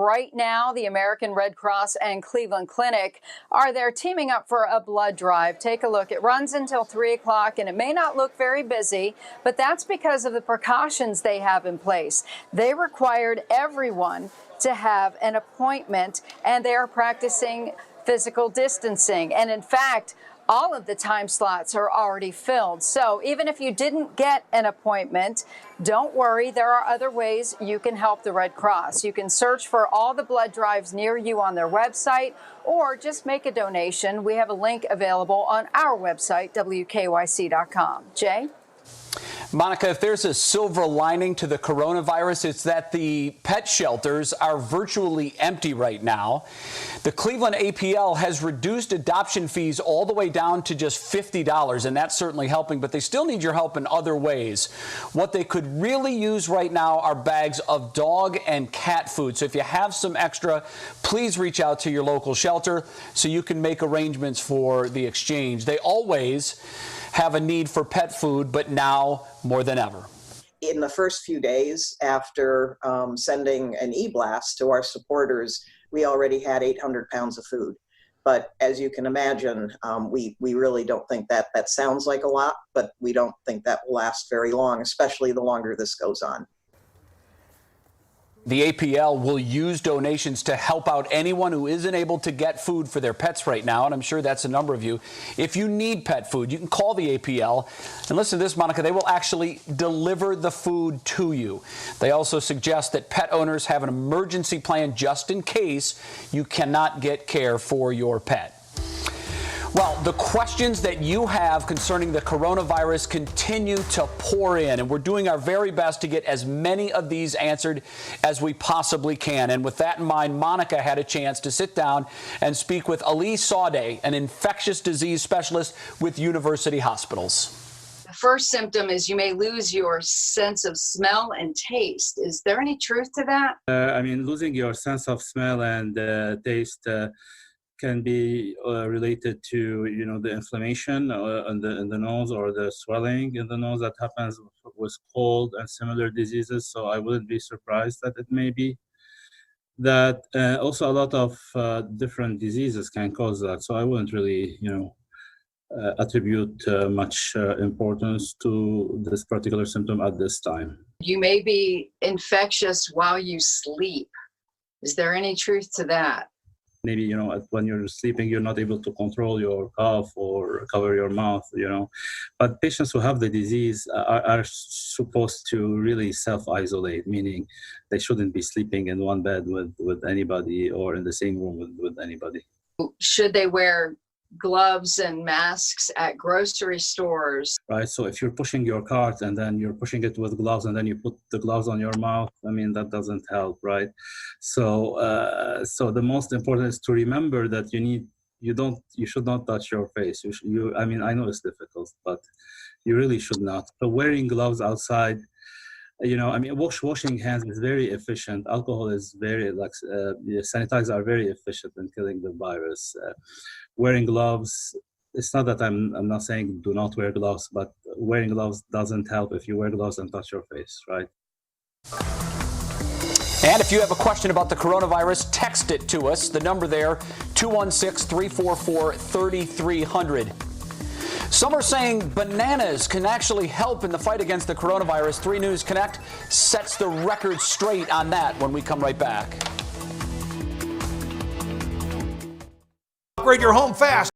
right now, the American Red Cross and Cleveland Clinic are there teaming up for a blood drive. Take a look. It runs until 3 o'clock, and it may not look very busy, but that's because of the precautions they have in place. They required everyone to have an appointment, and they are practicing physical distancing. And in fact, all of the time slots are already filled. So even if you didn't get an appointment, don't worry. There are other ways you can help the Red Cross. You can search for all the blood drives near you on their website, or just make a donation. We have a link available on our website, WKYC.com. Jay? Monica, if there's a silver lining to the coronavirus, it's that the pet shelters are virtually empty right now. The Cleveland APL has reduced adoption fees all the way down to just $50, and that's certainly helping, but they still need your help in other ways. What they could really use right now are bags of dog and cat food. So if you have some extra, please reach out to your local shelter so you can make arrangements for the exchange. They always have a need for pet food, but now more than ever. In the first few days after sending an e-blast to our supporters, we already had 800 pounds of food. But as you can imagine, we really don't think that sounds like a lot, but we don't think that will last very long, especially the longer this goes on. The APL will use donations to help out anyone who isn't able to get food for their pets right now, and I'm sure that's a number of you. If you need pet food, you can call the APL. And listen to this, Monica, they will actually deliver the food to you. They also suggest that pet owners have an emergency plan just in case you cannot get care for your pet. Well, the questions that you have concerning the coronavirus continue to pour in, and we're doing our very best to get as many of these answered as we possibly can. And with that in mind, Monica had a chance to sit down and speak with Ali Saude, an infectious disease specialist with University Hospitals. The first symptom is you may lose your sense of smell and taste. Is there any truth to that? Losing your sense of smell and taste can be related to, the inflammation in the nose or the swelling in the nose that happens with cold and similar diseases. So I wouldn't be surprised that it may be that. Also, a lot of different diseases can cause that. So I wouldn't really, attribute much importance to this particular symptom at this time. You may be infectious while you sleep. Is there any truth to that? Maybe, when you're sleeping, you're not able to control your cough or cover your mouth, But patients who have the disease are supposed to really self-isolate, meaning they shouldn't be sleeping in one bed with anybody or in the same room with anybody. Should they wear gloves and masks at grocery stores? Right. So if you're pushing your cart and then you're pushing it with gloves and then you put the gloves on your mouth, that doesn't help, right? So the most important is to remember that you should not touch your face. I know it's difficult, but you really should not. So wearing gloves outside, washing hands is very efficient. Alcohol is very, sanitizers are very efficient in killing the virus. Wearing gloves, it's not that I'm not saying do not wear gloves, but wearing gloves doesn't help if you wear gloves and touch your face, right? And if you have a question about the coronavirus, text it to us. The number there, 216-344-3300. Some are saying bananas can actually help in the fight against the coronavirus. 3 News Connect sets the record straight on that when we come right back. Upgrade your home fast.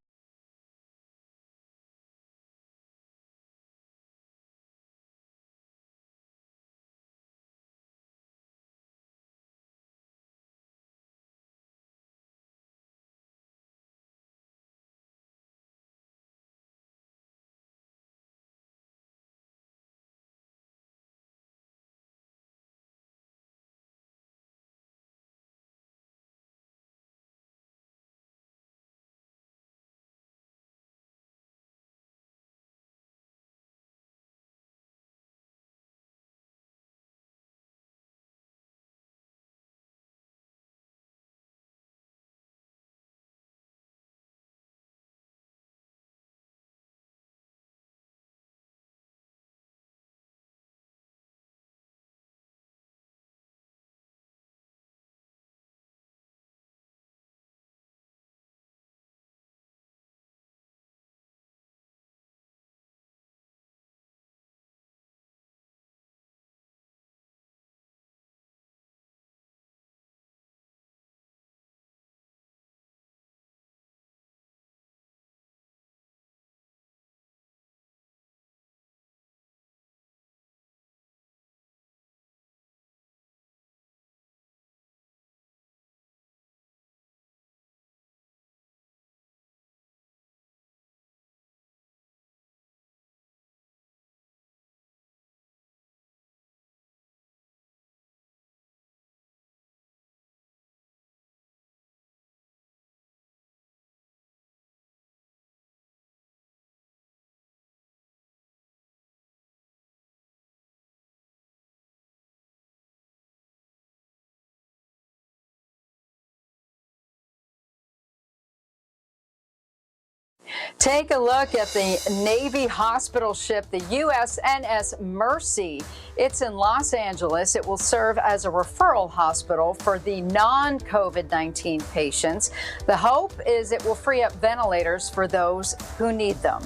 Take a look at the Navy hospital ship, the USNS Mercy. It's in Los Angeles. It will serve as a referral hospital for the non-COVID-19 patients. The hope is it will free up ventilators for those who need them.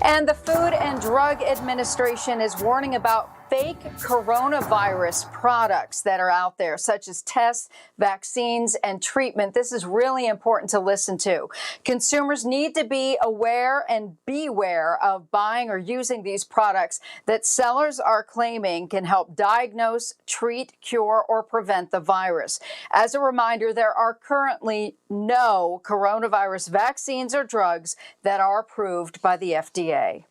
And the Food and Drug Administration is warning about fake coronavirus products that are out there, such as tests, vaccines, and treatment. This is really important to listen to. Consumers need to be aware and beware of buying or using these products that sellers are claiming can help diagnose, treat, cure, or prevent the virus. As a reminder, there are currently no coronavirus vaccines or drugs that are approved by the FDA.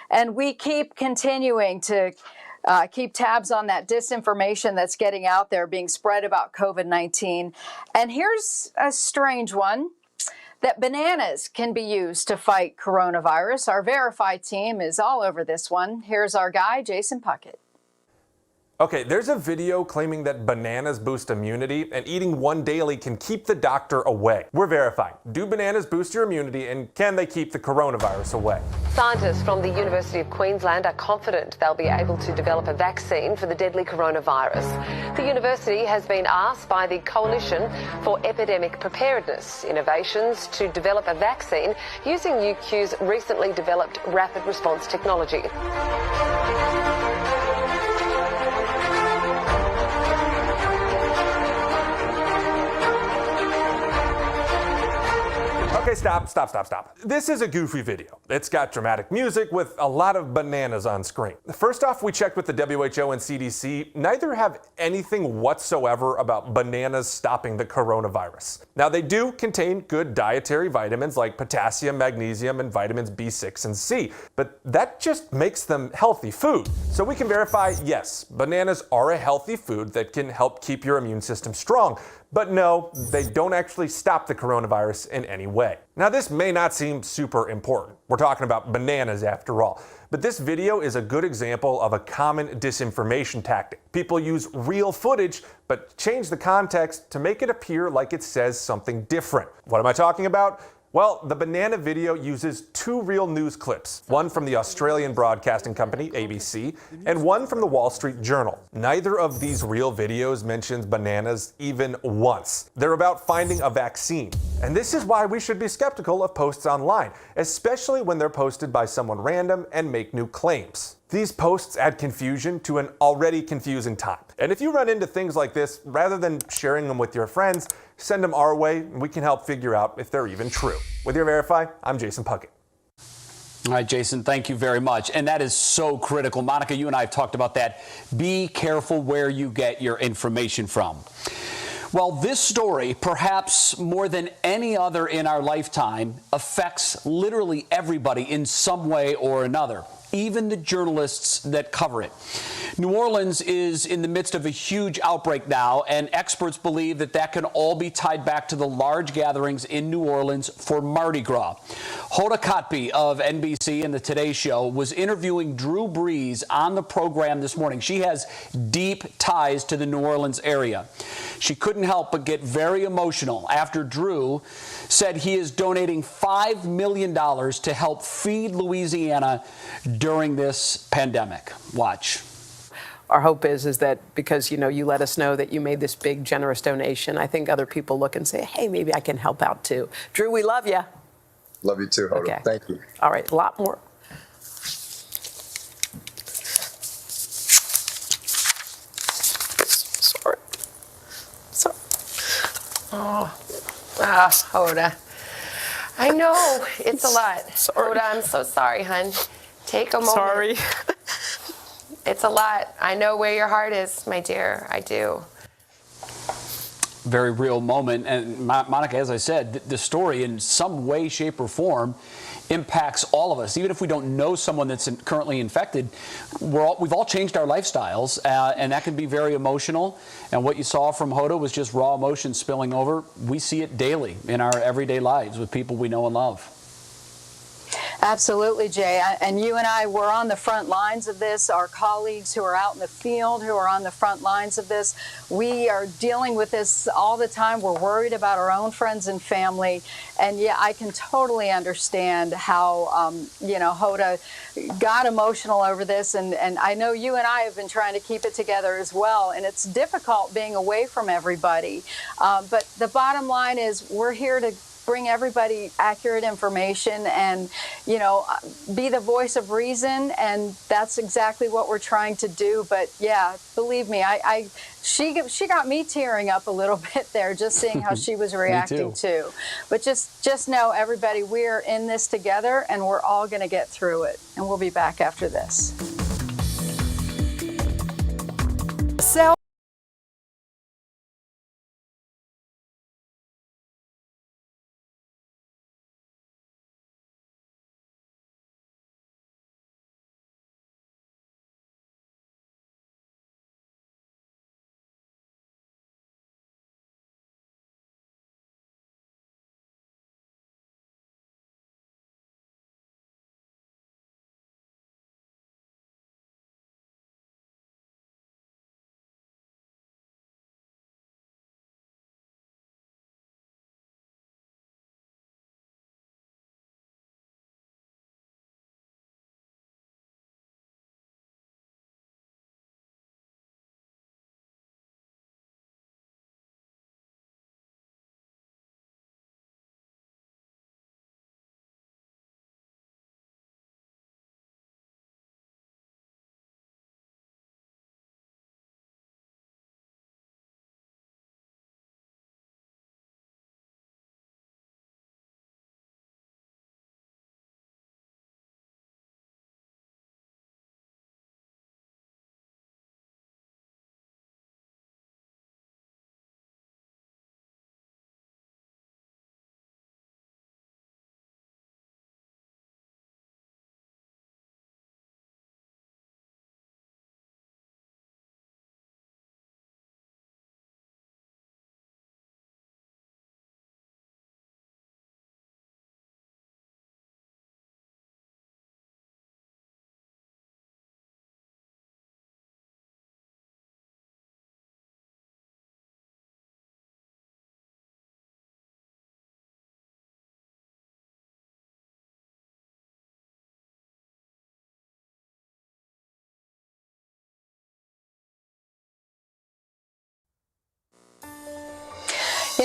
And we keep continuing to keep tabs on that disinformation that's getting out there, being spread about COVID-19. And here's a strange one, that bananas can be used to fight coronavirus. Our Verify team is all over this one. Here's our guy, Jason Puckett. Okay, there's a video claiming that bananas boost immunity and eating one daily can keep the doctor away. We're verifying. Do bananas boost your immunity and can they keep the coronavirus away? Scientists from the University of Queensland are confident they'll be able to develop a vaccine for the deadly coronavirus. The university has been asked by the Coalition for Epidemic Preparedness Innovations to develop a vaccine using UQ's recently developed rapid response technology. Okay, stop. This is a goofy video. It's got dramatic music with a lot of bananas on screen. First off, we checked with the WHO and CDC. Neither have anything whatsoever about bananas stopping the coronavirus. Now, they do contain good dietary vitamins like potassium, magnesium, and vitamins B6 and C, but that just makes them healthy food. So we can verify, yes, bananas are a healthy food that can help keep your immune system strong. But no, they don't actually stop the coronavirus in any way. Now, this may not seem super important. We're talking about bananas after all. But this video is a good example of a common disinformation tactic. People use real footage, but change the context to make it appear like it says something different. What am I talking about? Well, the banana video uses two real news clips, one from the Australian broadcasting company, ABC, and one from the Wall Street Journal. Neither of these real videos mentions bananas even once. They're about finding a vaccine. And this is why we should be skeptical of posts online, especially when they're posted by someone random and make new claims. These posts add confusion to an already confusing time. And if you run into things like this, rather than sharing them with your friends, send them our way and we can help figure out if they're even true. With your Verify, I'm Jason Puckett. All right, Jason, thank you very much. And that is so critical. Monica, you and I have talked about that. Be careful where you get your information from. Well, this story, perhaps more than any other in our lifetime, affects literally everybody in some way or another, even the journalists that cover it. New Orleans is in the midst of a huge outbreak now, and experts believe that that can all be tied back to the large gatherings in New Orleans for Mardi Gras. Hoda Kotb of NBC and the Today Show was interviewing Drew Brees on the program this morning. She has deep ties to the New Orleans area. She couldn't help but get very emotional after Drew said he is donating $5 million to help feed Louisiana during this pandemic. Watch. Our hope is that because, you let us know that you made this big, generous donation, I think other people look and say, hey, maybe I can help out too. Drew, we love you. Love you too, Hoda. Okay. Thank you. All right, a lot more. Sorry. Hoda. I know, it's a lot. Sorry. Hoda, I'm so sorry, hon. Take a moment. Sorry. It's a lot. I know where your heart is, my dear. I do. Very real moment. And Monica, as I said, the story in some way, shape, or form impacts all of us. Even if we don't know someone that's currently infected, we've all changed our lifestyles, and that can be very emotional. And what you saw from Hoda was just raw emotion spilling over. We see it daily in our everyday lives with people we know and love. Absolutely, Jay. And you and I were on the front lines of this. Our colleagues who are out in the field, who are on the front lines of this, we are dealing with this all the time. We're worried about our own friends and family. And yeah, I can totally understand how, Hoda got emotional over this. And I know you and I have been trying to keep it together as well. And it's difficult being away from everybody. But the bottom line is we're here to bring everybody accurate information and, be the voice of reason. And that's exactly what we're trying to do. But yeah, believe me, she got me tearing up a little bit there, just seeing how she was reacting too. But just know, everybody, we're in this together and we're all going to get through it. And we'll be back after this.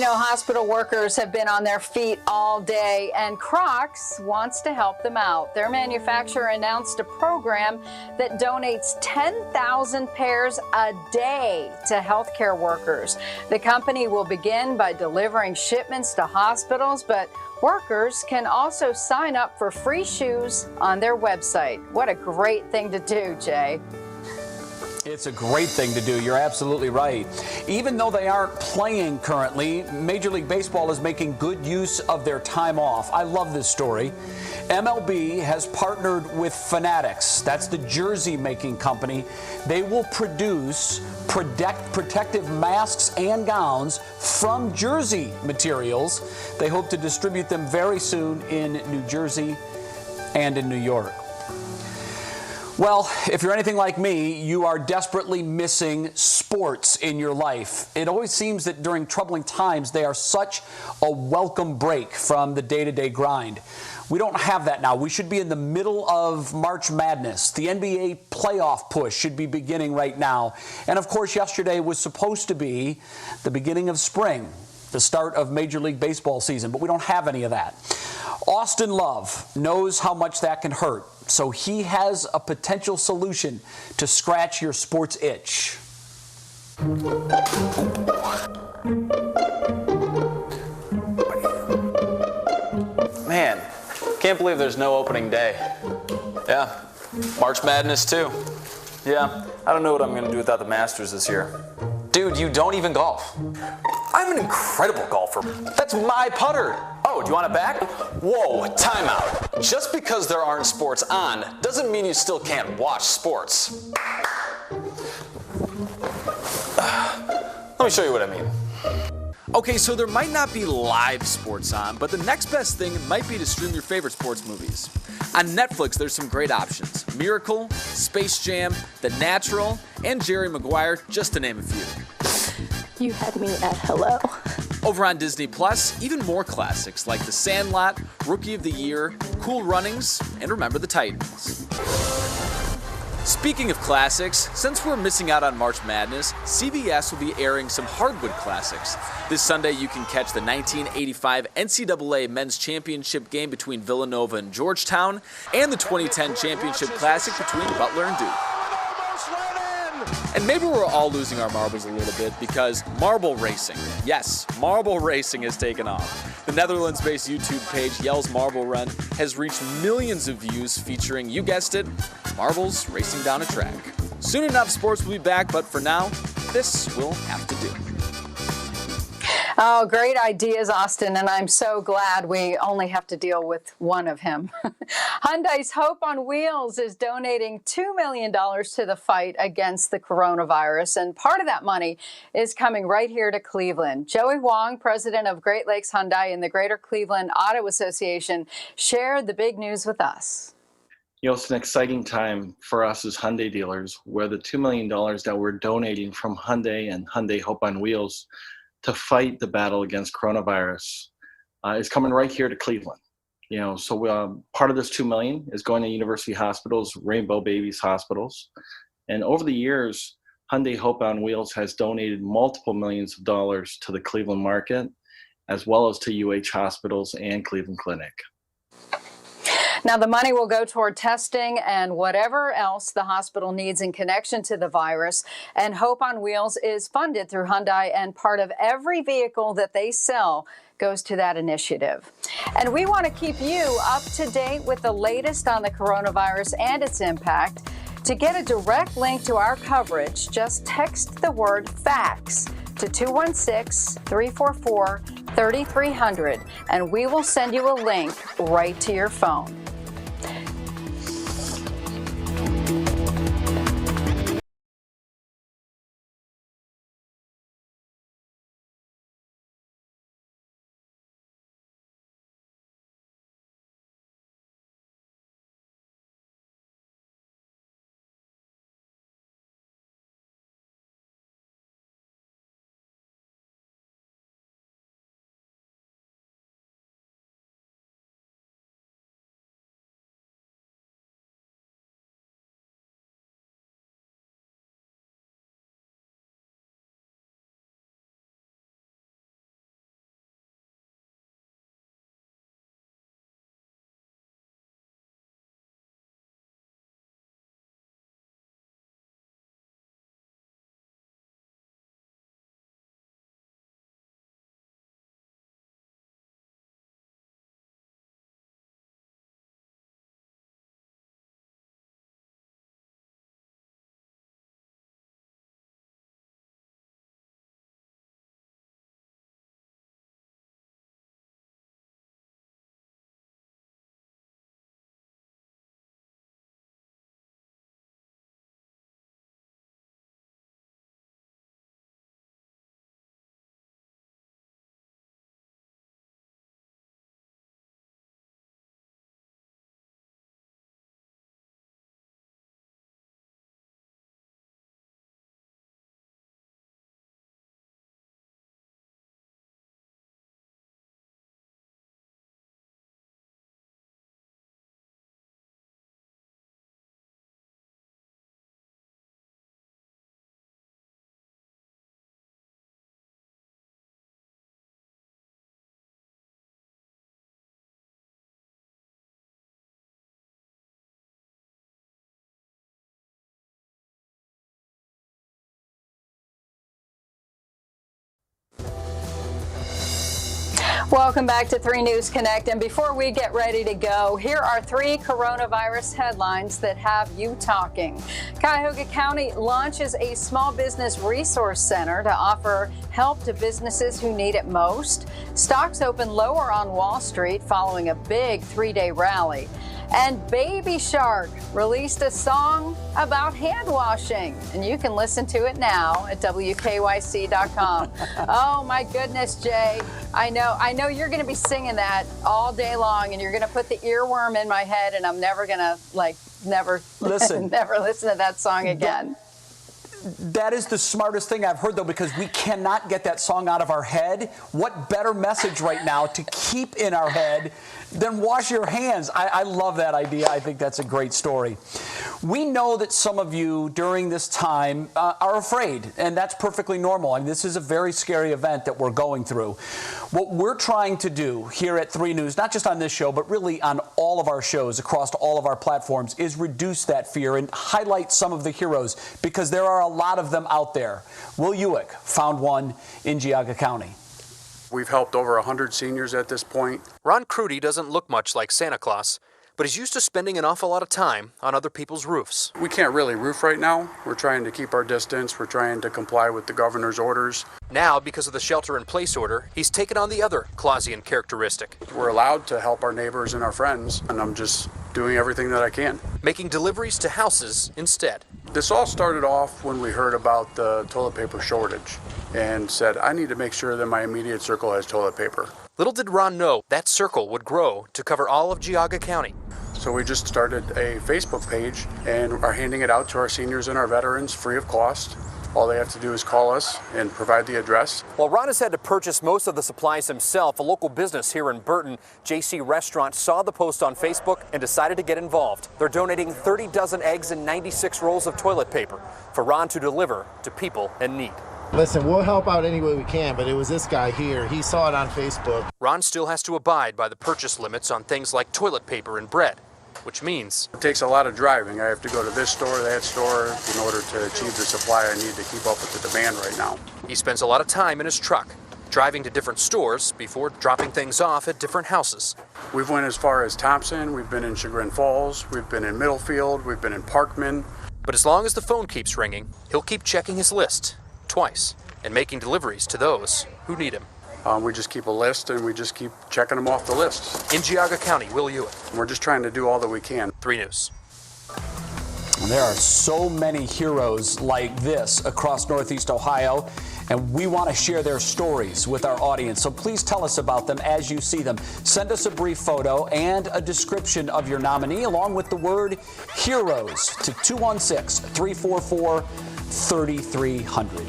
Hospital workers have been on their feet all day, and Crocs wants to help them out. Their manufacturer announced a program that donates 10,000 pairs a day to healthcare workers. The company will begin by delivering shipments to hospitals, but workers can also sign up for free shoes on their website. What a great thing to do, Jay. It's a great thing to do. You're absolutely right. Even though they aren't playing currently, Major League Baseball is making good use of their time off. I love this story. MLB has partnered with Fanatics. That's the jersey making company. They will produce protective masks and gowns from jersey materials. They hope to distribute them very soon in New Jersey and in New York. Well, if you're anything like me, you are desperately missing sports in your life. It always seems that during troubling times, they are such a welcome break from the day-to-day grind. We don't have that now. We should be in the middle of March Madness. The NBA playoff push should be beginning right now. And of course, yesterday was supposed to be the beginning of spring, the start of Major League Baseball season, but we don't have any of that. Austin Love knows how much that can hurt, so he has a potential solution to scratch your sports itch. Man, can't believe there's no opening day. Yeah, March Madness too. Yeah, I don't know what I'm going to do without the Masters this year. Dude, you don't even golf. I'm an incredible golfer. That's my putter. Oh, do you want it back? Whoa, time out. Just because there aren't sports on doesn't mean you still can't watch sports. Let me show you what I mean. Okay, so there might not be live sports on, but the next best thing might be to stream your favorite sports movies. On Netflix, there's some great options. Miracle, Space Jam, The Natural, and Jerry Maguire, just to name a few. You had me at hello. Over on Disney Plus, even more classics like The Sandlot, Rookie of the Year, Cool Runnings, and Remember the Titans. Speaking of classics, since we're missing out on March Madness, CBS will be airing some hardwood classics. This Sunday, you can catch the 1985 NCAA Men's Championship game between Villanova and Georgetown, and the 2010 Championship Classic between Butler and Duke. And maybe we're all losing our marbles a little bit because marble racing, yes, marble racing has taken off. The Netherlands-based YouTube page Yells Marble Run has reached millions of views featuring, you guessed it, marbles racing down a track. Soon enough, sports will be back, but for now, this will have to do. Oh, great ideas, Austin, and I'm so glad we only have to deal with one of him. Hyundai's Hope on Wheels is donating $2 million to the fight against the coronavirus, and part of that money is coming right here to Cleveland. Joey Wong, president of Great Lakes Hyundai and the Greater Cleveland Auto Association, shared the big news with us. You know, it's an exciting time for us as Hyundai dealers, where the $2 million that we're donating from Hyundai and Hyundai Hope on Wheels to fight the battle against coronavirus is coming right here to Cleveland. You know, so part of this $2 million is going to University Hospitals, Rainbow Babies Hospitals. And over the years, Hyundai Hope on Wheels has donated multiple millions of dollars to the Cleveland market, as well as to UH Hospitals and Cleveland Clinic. Now, the money will go toward testing and whatever else the hospital needs in connection to the virus. And Hope on Wheels is funded through Hyundai, and part of every vehicle that they sell goes to that initiative. And we want to keep you up to date with the latest on the coronavirus and its impact. To get a direct link to our coverage, just text the word FACTS to 216-344-3300, and we will send you a link right to your phone. Welcome back to 3 News Connect. And before we get ready to go, here are 3 coronavirus headlines that have you talking. Cuyahoga County launches a small business resource center to offer help to businesses who need it most. Stocks open lower on Wall Street following a big 3-day rally. And Baby Shark released a song about hand washing, and you can listen to it now at WKYC.com. Oh my goodness, Jay. I know you're going to be singing that all day long, and you're going to put the earworm in my head, and I'm never going to, never listen to that song again. That is the smartest thing I've heard, though, because we cannot get that song out of our head. What better message right now to keep in our head than wash your hands? I love that idea. I think that's a great story. We know that some of you during this time are afraid, and that's perfectly normal. I mean, this is a very scary event that we're going through. What we're trying to do here at 3 News, not just on this show, but really on all of our shows across all of our platforms, is reduce that fear and highlight some of the heroes, because there are a lot of them out there. Will Ewick found one in Geauga County. We've helped over 100 seniors at this point. Ron Crudy doesn't look much like Santa Claus, but he's used to spending an awful lot of time on other people's roofs. We can't really roof right now. We're trying to keep our distance. We're trying to comply with the governor's orders. Now, because of the shelter-in-place order, he's taken on the other Clausian characteristic. We're allowed to help our neighbors and our friends, and I'm just doing everything that I can. Making deliveries to houses instead. This all started off when we heard about the toilet paper shortage and said, I need to make sure that my immediate circle has toilet paper. Little did Ron know that circle would grow to cover all of Geauga County. So we just started a Facebook page and are handing it out to our seniors and our veterans free of cost. All they have to do is call us and provide the address. While Ron has had to purchase most of the supplies himself, a local business here in Burton, JC Restaurant, saw the post on Facebook and decided to get involved. They're donating 30 dozen eggs and 96 rolls of toilet paper for Ron to deliver to people in need. Listen, we'll help out any way we can, but it was this guy here. He saw it on Facebook. Ron still has to abide by the purchase limits on things like toilet paper and bread, which means it takes a lot of driving. I have to go to this store, that store, in order to achieve the supply I need to keep up with the demand right now. He spends a lot of time in his truck, driving to different stores before dropping things off at different houses. We've went as far as Thompson, we've been in Chagrin Falls, we've been in Middlefield, we've been in Parkman. But as long as the phone keeps ringing, he'll keep checking his list twice and making deliveries to those who need him. We just keep a list and we just keep checking them off the list. In Geauga County, Will Ewick. We're just trying to do all that we can. 3 News. There are so many heroes like this across Northeast Ohio, and we want to share their stories with our audience. So please tell us about them as you see them. Send us a brief photo and a description of your nominee along with the word heroes to 216-344-3300.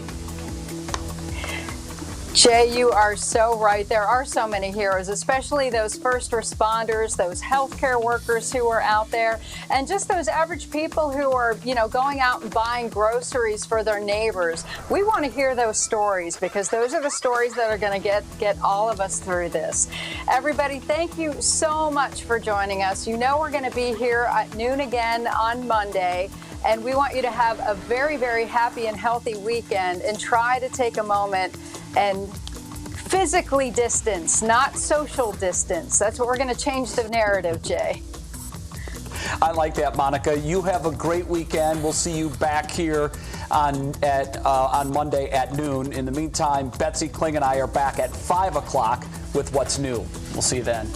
Jay, you are so right. There are so many heroes, especially those first responders, those healthcare workers who are out there, and just those average people who are, going out and buying groceries for their neighbors. We want to hear those stories because those are the stories that are going to get all of us through this. Everybody, thank you so much for joining us. You know we're going to be here at noon again on Monday. And we want you to have a very, very happy and healthy weekend and try to take a moment and physically distance, not social distance. That's what we're going to change the narrative, Jay. I like that, Monica. You have a great weekend. We'll see you back here on Monday at noon. In the meantime, Betsy Kling and I are back at 5 o'clock with What's New. We'll see you then.